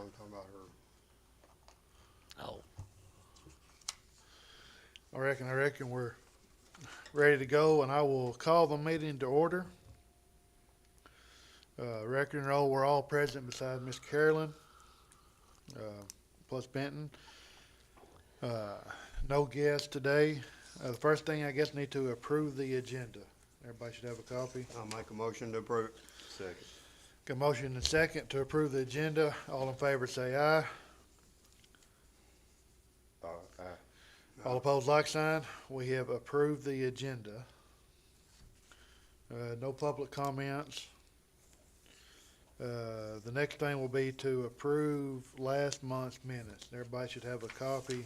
I'm talking about her. Oh, I reckon we're ready to go, and I will call the meeting to order. Record and roll, we're all present besides Miss Carolyn, plus Benton. Uh, no guests today. The first thing I guess need to approve the agenda. Everybody should have a copy. I'll make a motion to approve. Second. Got a motion and a second to approve the agenda. All in favor say aye. Aye. All opposed, like sign. We have approved the agenda. No public comments. The next thing will be to approve last month's minutes. Everybody should have a copy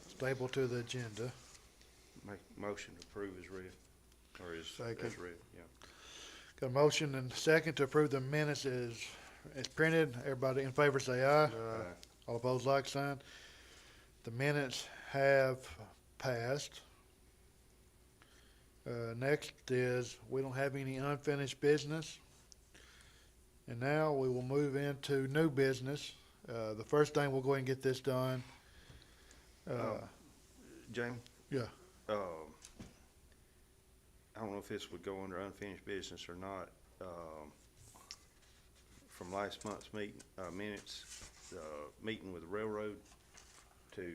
stapled to the agenda. Make motion to approve as read, or Second. as read, yeah. Got a motion and a second to approve the minutes as printed. Everybody in favor say aye. Aye. All opposed, like sign. The minutes have passed. Next is, we don't have any unfinished business. And now we will move into new business. The first thing, we'll go ahead and get this done. Jamie? Yeah. I don't know if this would go under unfinished business or not. From last month's meeting, minutes, meeting with the railroad to,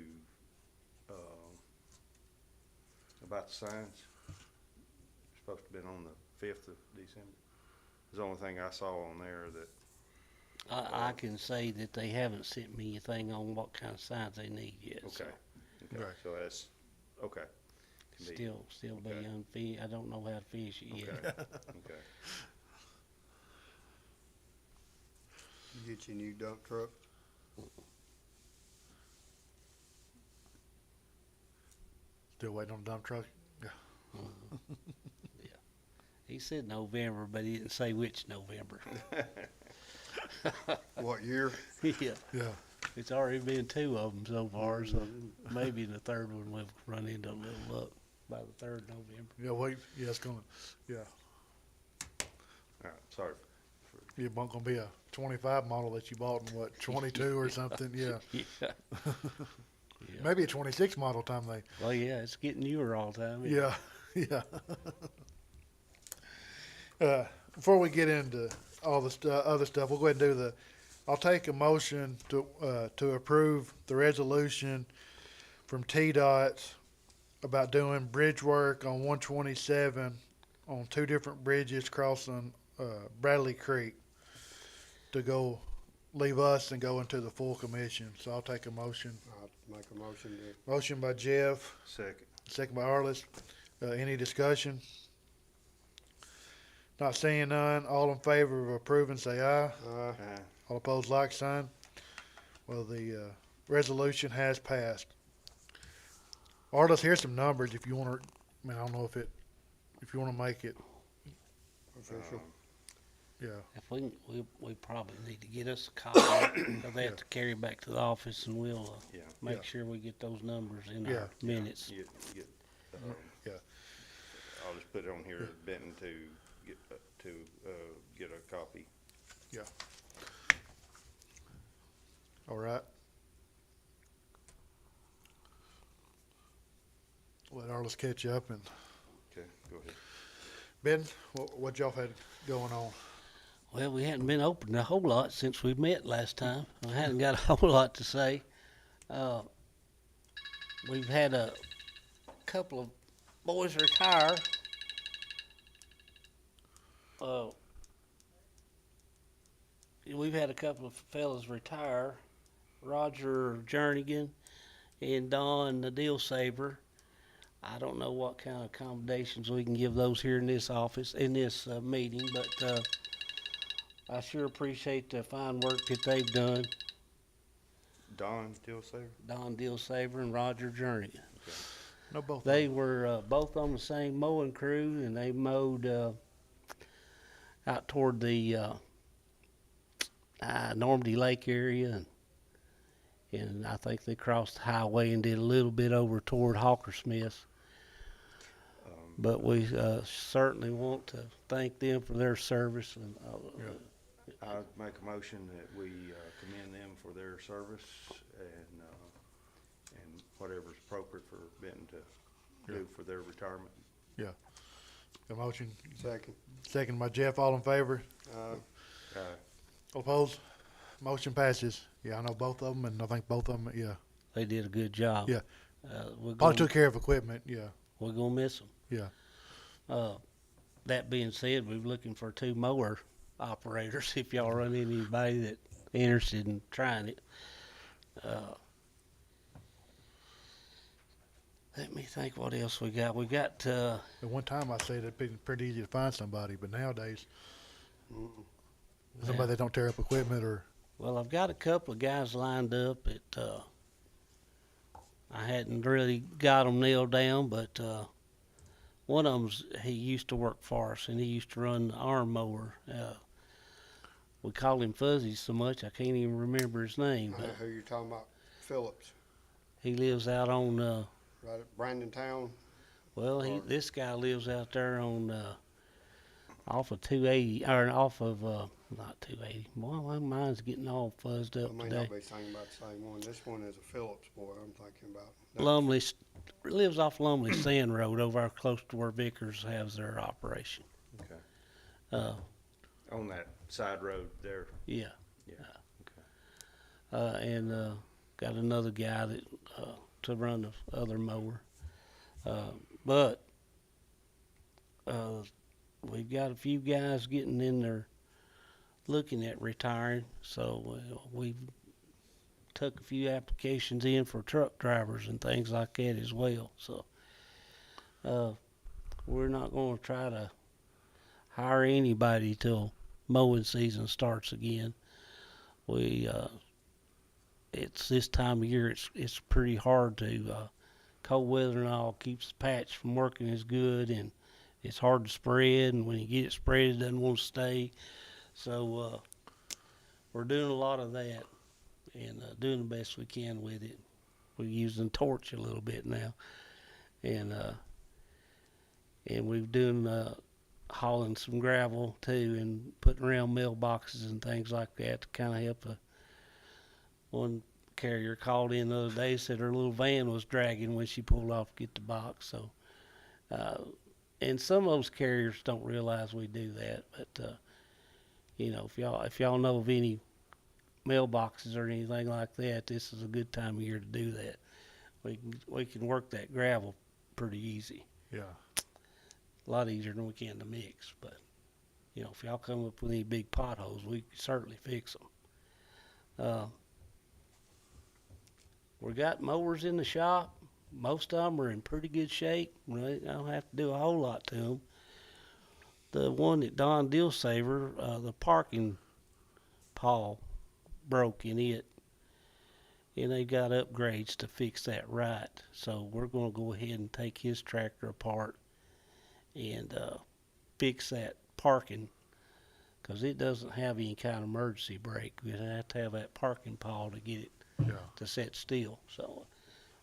about the signs. Supposed to have been on the 5th of December. It's the only thing I saw on there that, I can say that they haven't sent me anything on what kind of signs they need yet. So okay. Right. So that's, okay. Can be- still be Okay. unfinished. I don't know how to finish it yet. Okay, okay. You get your new dump truck. Still waiting on the dump truck. He said November, but he didn't say which November. What year? Yeah, Yeah. it's already been 2 of them so far, so maybe the third one we'll run into a little luck by the 3rd November. Yeah, wait. Yeah, it's gonna. Yeah. All right, sorry. It's gonna be a 25 model that you bought in what, 22 or something. Yeah. Yeah. Yeah. Maybe a 26 model time they. Well, yeah, it's getting newer all the time. Yeah, yeah. Before we get into all the other stuff, we'll go ahead and do I'll take a motion to approve the resolution from TDOT about doing bridge work on 127 on 2 different bridges crossing Bradley Creek to go leave us and go into the full commission. So I'll take a motion. I'll make a motion to. Motion by Jeff. Second. Second by Arliss. Any discussion? Not seeing none. All in favor of approving, say aye. Aye. All opposed, like sign. Well, the resolution has passed. Arliss, here's some numbers if you want to. I mean, I don't know if you want to make it. Official. Yeah. If we probably need to get us a copy, because they have to carry it back to the office, and we'll Yeah. make Yeah. sure we get those numbers in Yeah. our minutes. Get, Yeah. I'll just put it on here, Benton, to get a copy. All right. Let Arliss catch you up. And Okay, go ahead. Ben, what y'all had going on? Well, we hadn't been open a whole lot since we met last time. I hadn't got a whole lot to say. We've had a couple of boys retire. We've had a couple of fellas retire. Roger Jernigan and Don the Deal Saver. I don't know what kind of accommodations we can give those here in this office, in this meeting, but I sure appreciate the fine work that they've done. Don Dillsaver? Don Deal Saver and Roger Jernigan. No, both. They were both on the same mowing crew, and they mowed out toward the Normandy Lake area, and I think they crossed the highway and did a little bit over toward Hawkersmith. But we certainly want to thank them for their service, and I make a motion that we commend them for their service and whatever's appropriate for Benton to do for their retirement. A motion, Second. second by Jeff, all in favor? Uh, All opposed? Motion passes. Yeah, I know both of them, and I think both of them, yeah. They did a good job. Yeah. We're Probably gonna, took care of equipment, yeah, we're gonna miss them. yeah. That being said, we're looking for 2 mower operators. If y'all run into anybody that interested in trying it, let me think what else we got. We got At one time, I said it'd be pretty easy to find somebody, but nowadays, somebody that don't tear up equipment or, well, I've got a couple of guys lined up that I hadn't really got them nailed down, but one of them's he used to work for us and he used to run the arm mower. We call him Fuzzy so much I can't even remember his name. But who you talking about? Phillips, he lives out on right at Brandon Town. this guy lives out there on off of 280 or off of not 280. Boy, my mind's getting all fuzzed I up may today. not be thinking about the same one. This one is a Phillips boy I'm thinking about. Lumley lives off Lumley Sand Road over there close to where Vickers has their operation. Okay. On that side road there. Yeah. Yeah. And got another guy that to run the other mower. But we've got a few guys getting in there looking at retiring, so we've took a few applications in for truck drivers and things like that as well. So we're not going to try to hire anybody till mowing season starts again. It's this time of year. It's pretty hard to cold weather and all keeps the patch from working as good, and it's hard to spread. And when you get it spread, it doesn't want to stay. So we're doing a lot of that and doing the best we can with it. We're using torch a little bit now, and we've doing hauling some gravel too, and putting around mailboxes and things like that to kind of help. One carrier called in the other day, said her little van was dragging when she pulled off to get the box. So, and some of those carriers don't realize we do that, but if y'all know of any mailboxes or anything like that, this is a good time of year to do that. We can work that gravel pretty easy. yeah. A lot easier than we can to mix, but if y'all come up with any big potholes, we can certainly fix them. We got mowers in the shop. Most of them are in pretty good shape. Really, I don't have to do a whole lot to them. The one that Don Dealsaver, the parking pawl broke in it, and they got upgrades to fix that right. So we're going to go ahead and take his tractor apart and fix that parking, because it doesn't have any kind of emergency brake. We have to have that parking pawl to get it Yeah. to set still. So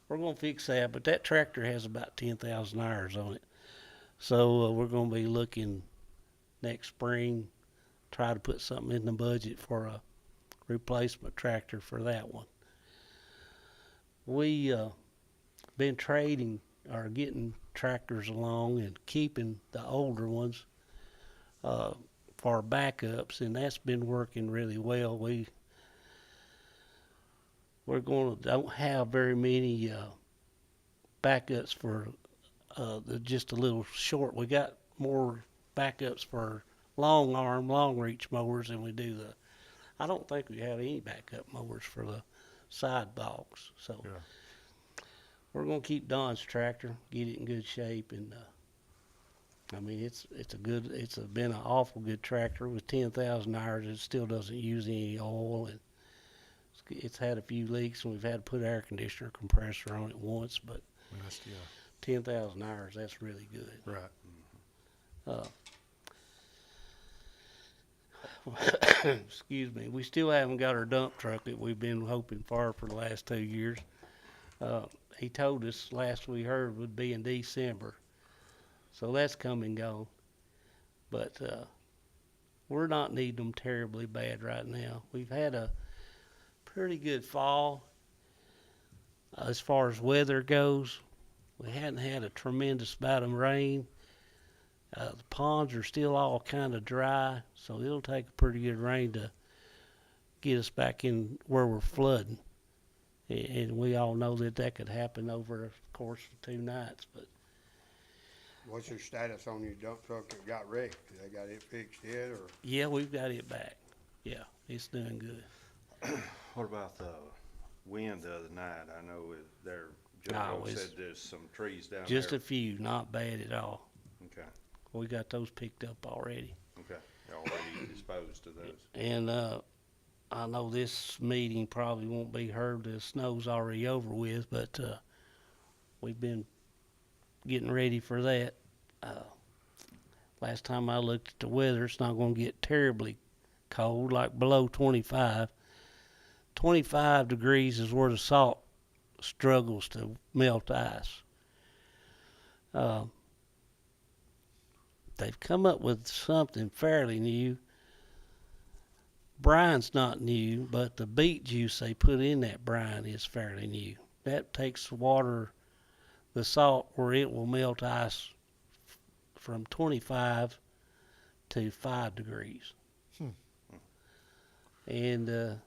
we're going to fix that, but that tractor has about 10,000 hours on it. So we're going to be looking next spring, try to put something in the budget for a replacement tractor for that one. We been trading or getting tractors along and keeping the older ones for backups, and that's been working really well. Don't have very many backups for just a little short. We got more backups for long arm, long reach mowers than we do I don't think we have any backup mowers for the side bogs. So Yeah. we're gonna keep Don's tractor, get it in good shape, and it's been an awful good tractor with 10,000 hours. It still doesn't use any oil, and it's had a few leaks, and we've had to put air conditioner compressor on it once, but That's, yeah. 10,000 hours, that's really good. Right. Excuse me. We still haven't got our dump truck that we've been hoping for the last 2 years. He told us last we heard would be in December, so that's come and gone. But we're not needing them terribly bad right now. We've had a pretty good fall as far as weather goes. We hadn't had a tremendous amount of rain. The ponds are still all kind of dry, so it'll take a pretty good rain to get us back in where we're flooding. And we all know that that could happen over the course of 2 nights. But What's your status on your dump truck that got wrecked? They got it fixed yet, or? yeah, we've got it back. Yeah, it's doing good. What about the wind the other night? I know there, Joe No, said it's there's some trees down just there. a few, not bad at all. Okay, We got those picked up already. okay. You're already disposed of those. And I know this meeting probably won't be heard. The snow's already over with, but we've been getting ready for that. Last time I looked at the weather, it's not going to get terribly cold, like below 25. 25 degrees is where the salt struggles to melt ice. They've come up with something fairly new. Brine's not new, but the beet juice they put in that brine is fairly new. That takes the water, the salt, where it will melt ice from 25 to 5 degrees. And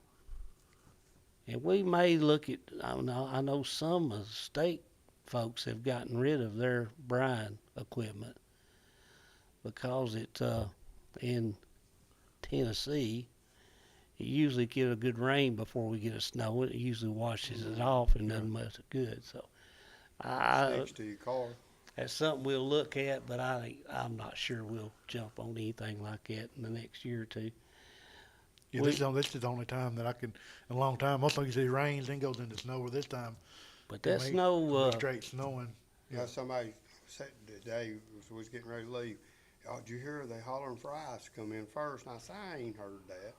we may look at, I know some of the state folks have gotten rid of their brine equipment because it, in Tennessee, you usually get a good rain before we get a snow. It usually washes it off and doesn't mess it good. So Sticks to your car. that's something we'll look at, but I'm not sure we'll jump on anything like that in the next year or two. Yeah, this is the only time that I can, in a long time, most of you see rains, then goes into snow, or this time, But that's Make- no, straight snowing. Yeah, somebody said today, was getting ready to leave, oh, did you hear they hollering for ice to come in first? And I said, I ain't heard that.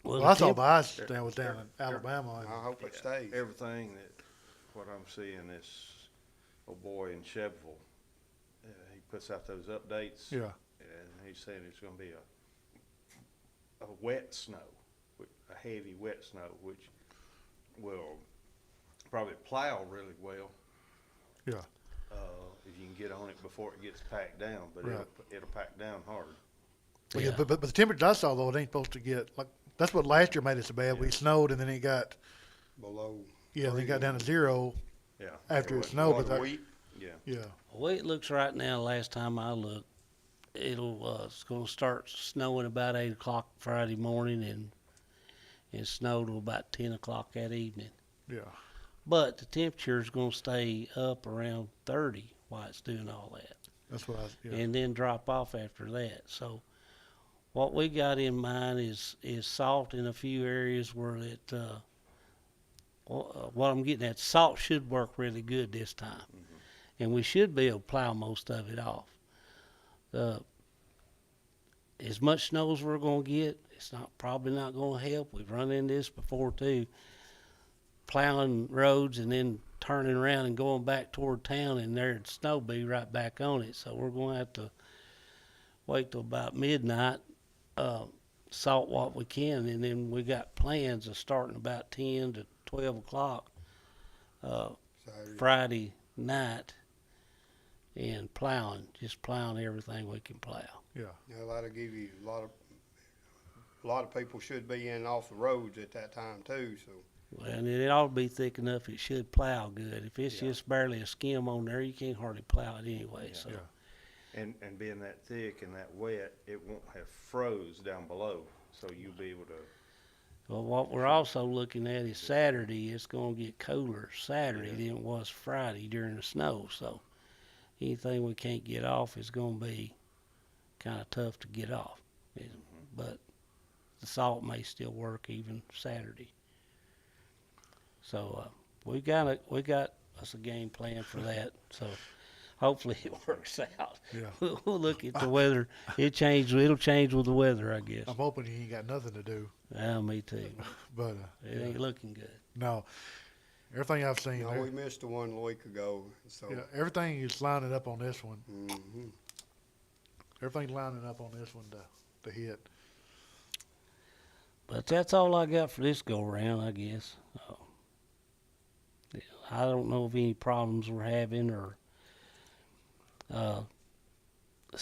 Well, the I saw temp- the ice that was down in Alabama. and- I hope it Yeah, stays. Everything that, what I'm seeing, this old boy in Chevrolet, he puts out those updates. Yeah, And he's saying it's gonna be a wet snow, a heavy wet snow, which will probably plow really well. yeah. If you can get on it before it gets packed down, but Right. it'll pack down hard. Well, yeah, Yeah. but the temperature I saw, though, it ain't supposed to get, like, that's what last year made it so bad. We Yeah. snowed, and then it got, Below. then it got down to 0 Yeah. after it was- snowed. But What, a that, week? Yeah. yeah, the way it looks right now, last time I looked, it's going to start snowing about 8 o'clock Friday morning and snow till about 10 o'clock that evening. yeah. But the temperature is going to stay up around 30 while it's doing all that, That's what yeah. and then drop off after that. So what we got in mind is salt in a few areas where it, what I'm getting at, salt should work really good this time. And we should be able to plow most of it off. As much snow as we're going to get, it's probably not going to help. We've run into this before too. Plowing roads and then turning around and going back toward town, and there'd snow be right back on it. So we're going to have to wait till about midnight, salt what we can, and then we got plans of starting about 10 to 12 o'clock Saturday. Friday night and just plowing everything we can plow. Yeah, that'll give you a lot of people should be in and off the roads at that time too, so. And it ought to be thick enough it should plow good. If it's Yeah. just barely a skim on there, you can't hardly plow it anyway. Yeah. So Yeah. And being that thick and that wet, it won't have froze down below, so you'll be able to. well, what we're also looking at is Saturday. It's going to get cooler Saturday than it was Friday during the snow. So anything we can't get off is going to be kind of tough to get off. But the salt may still work even Saturday. So we got us a game plan for that. So hopefully it works out. Yeah. We'll look at the weather. It'll change with the weather, I guess. I'm hoping you ain't got nothing to do, Yeah, me too. but It ain't looking good. no, everything I've seen, No, we missed the one a week ago, so. yeah, everything is lining up on this one. Mhm. everything's lining up on this one to hit. But that's all I got for this go round, I guess. Yeah, I don't know of any problems we're having or, let's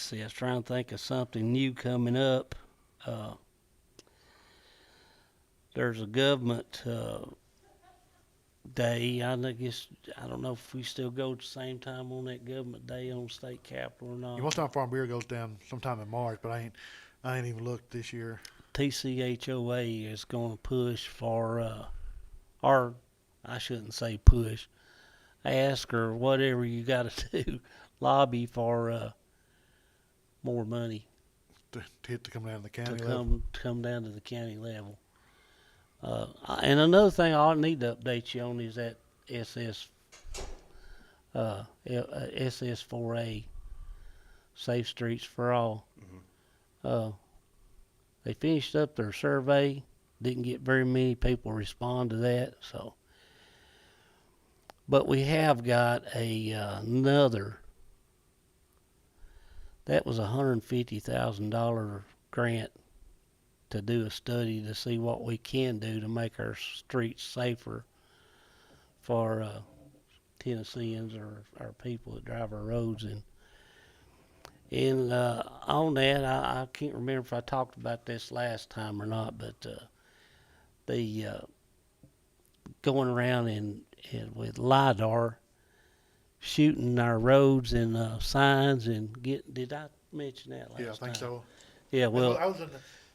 see, I was trying to think of something new coming up. There's a government, day. I guess, I don't know if we still go at the same time on that government day on state capitol or not. Most time Farm Bureau goes down sometime in March, but I ain't even looked this year. TCHOA is going to push for, or I shouldn't say push, ask or whatever you got to do, lobby for more money To hit to come down to the to county level. come down to the county level. And another thing I need to update you on is that SS4A, Safe Streets for All. They finished up their survey. Didn't get very many people respond to that. So, but we have got another. That was $150,000 grant to do a study to see what we can do to make our streets safer for Tennesseans or our people that drive our roads. And on that, I can't remember if I talked about this last time or not, but the going around and with LiDAR shooting our roads and signs and did I mention that last time? Yeah, I think so. Yeah, well,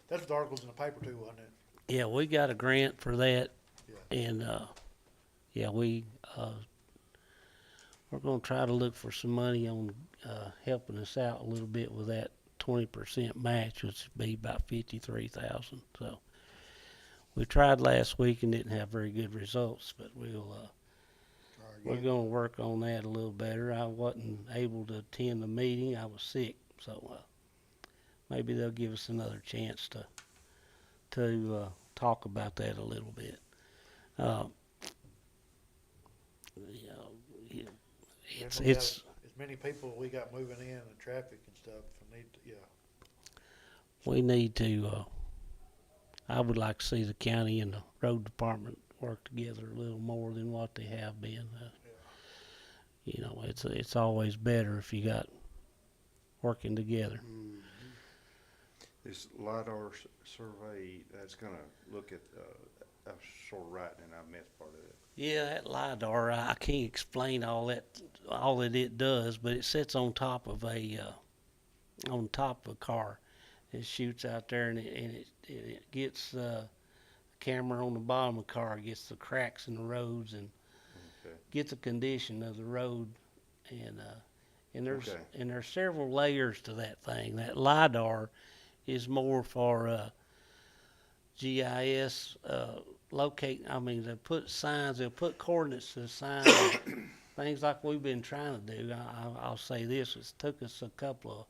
That's what the articles in the paper too, wasn't it? yeah, we got a grant for that, Yeah. and yeah, we're gonna try to look for some money on helping us out a little bit with that 20% match, which would be about 53,000. So we tried last week and didn't have very good results, but we're gonna work on that a little better. I wasn't able to attend the meeting; I was sick, so maybe they'll give us another chance to talk about that a little bit. You know, it's As many people we got moving in and traffic and stuff. we need to. I would like to see the county and the road department work together a little more than what they have been. You know, it's always better if you got working together. This LiDAR survey, that's gonna look at, I was sort of writing and I missed part of it. Yeah, that LiDAR, I can't explain all that it does, but it sits on top of a car. It shoots out there and it gets the camera on the bottom of the car, gets the cracks in the roads and Okay. gets the condition of the road, and there's Okay. and there's several layers to that thing. That LiDAR is more for GIS locate. I mean, they'll put coordinates to the signs, things like we've been trying to do. I'll say this: it took us a couple of.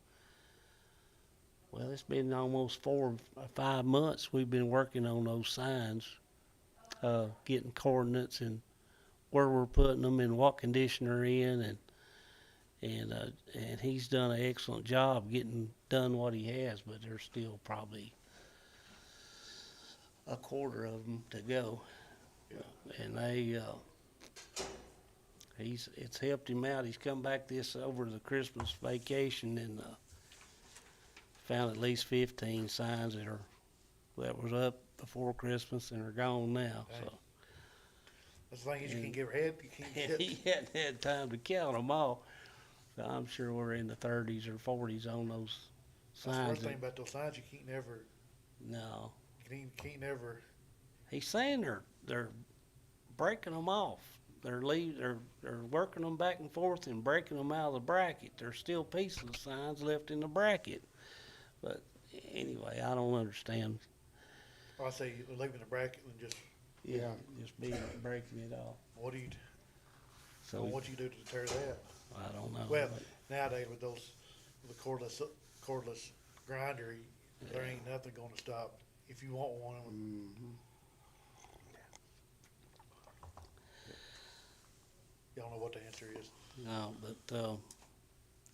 Well, it's been almost 4 or 5 months we've been working on those signs, getting coordinates and where we're putting them and what condition they're in, and he's done an excellent job getting done what he has, but there's still probably a quarter of them to go. And it's helped him out. He's come back over the Christmas vacation and found at least 15 signs that was up before Christmas and are gone now. Dang. So That's the thing is you can't get ahead. You can't and get. he hadn't had time to count them all. So I'm sure we're in the 30s or 40s on those That's the signs. worst thing about those signs. You can't never. No, You can't never. he's saying they're breaking them off. They're working them back and forth and breaking them out of the bracket. There's still pieces of signs left in the bracket. But anyway, I don't understand. I say leaving the bracket and just. Just breaking it off. What do you? So What you do to deter that? I don't know. Well, nowadays with the cordless grinder, there ain't nothing going to stop. If you want one, y'all know what the answer is. no, but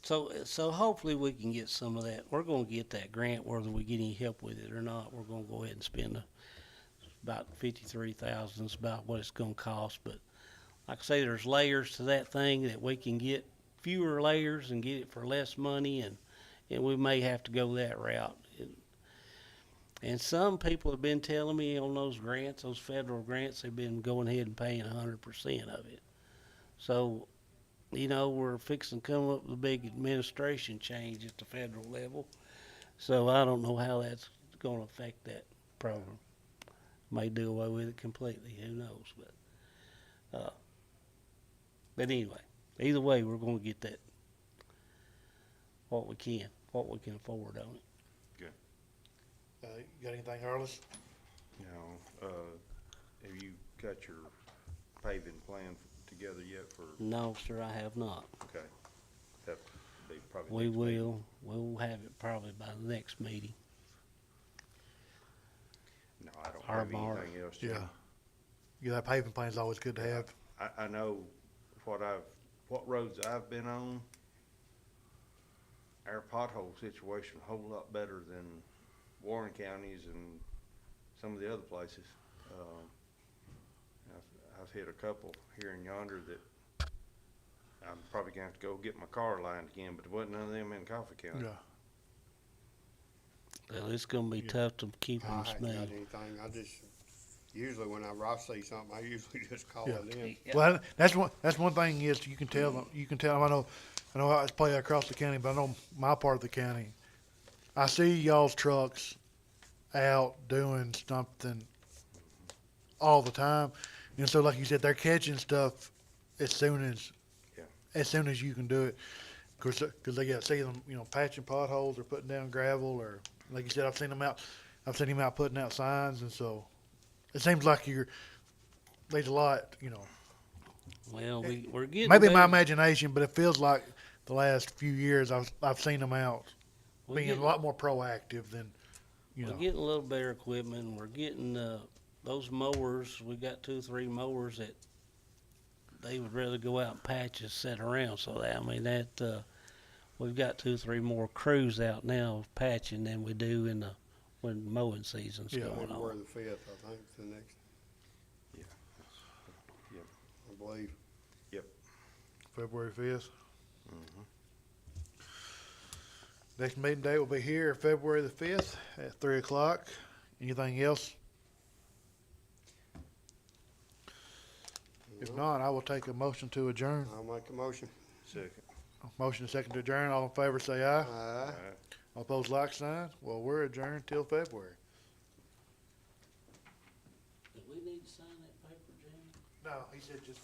So hopefully we can get some of that. We're gonna get that grant whether we get any help with it or not. We're gonna go ahead and spend about 53,000 is about what it's gonna cost. But like I say, there's layers to that thing that we can get fewer layers and get it for less money, and we may have to go that route. And some people have been telling me on those grants, those federal grants, they've been going ahead and paying 100% of it. So, you know, we're fixing to come up with a big administration change at the federal level. So I don't know how that's going to affect that program. May do away with it completely. Who knows? But anyway, either way, we're going to get that what we can afford on it. You got anything, Arliss? Now, have you got your paving plan together yet for, No, sir, I have not. okay, that be probably We next meeting. will. We'll have it probably by the next meeting. No, I don't Our have bar. anything else, Jim. Yeah. Yeah, that paving plan's always good to have. I know what roads I've been on, our pothole situation a whole lot better than Warren counties and some of the other places. I've hit a couple here and yonder that I'm probably gonna have to go get my car lined again, but there wasn't none of them in Coffee County. Yeah. Well, it's going to be Yeah. tough to keep I them haven't smooth. got anything. I just, usually when I see something, I usually just call Yeah. it in. Well, that's one thing is you can tell them. I know how it's played across the county, but I know my part of the county. I see y'all's trucks out doing something all the time, and so like you said, they're catching stuff as soon as you can do it, because they got see them, patching potholes or putting down gravel, or like you said, I've seen him out putting out signs, and so it seems like there's a lot, Well, we're getting maybe my better. imagination, but it feels like the last few years I've seen them out We're being getting- a lot more proactive than, We're getting a little better equipment. And we're getting those mowers. We got 2 or 3 mowers that they would rather go out and patch and sit around. So we've got 2 or 3 more crews out now patching than we do when mowing season's Yeah. going February on. the 5th, I think, is the next, Yeah. Yep. I believe. February 5th. Mhm. Next meeting date will be here, February the 5th at 3 o'clock. Anything else? If not, I will take a motion to adjourn. I'll make a motion. Second. Motion and second to adjourn. All in favor say aye. Aye. All opposed, like sign. Well, we're adjourned till February. Do we need to sign that paper, Jamie? No, he said just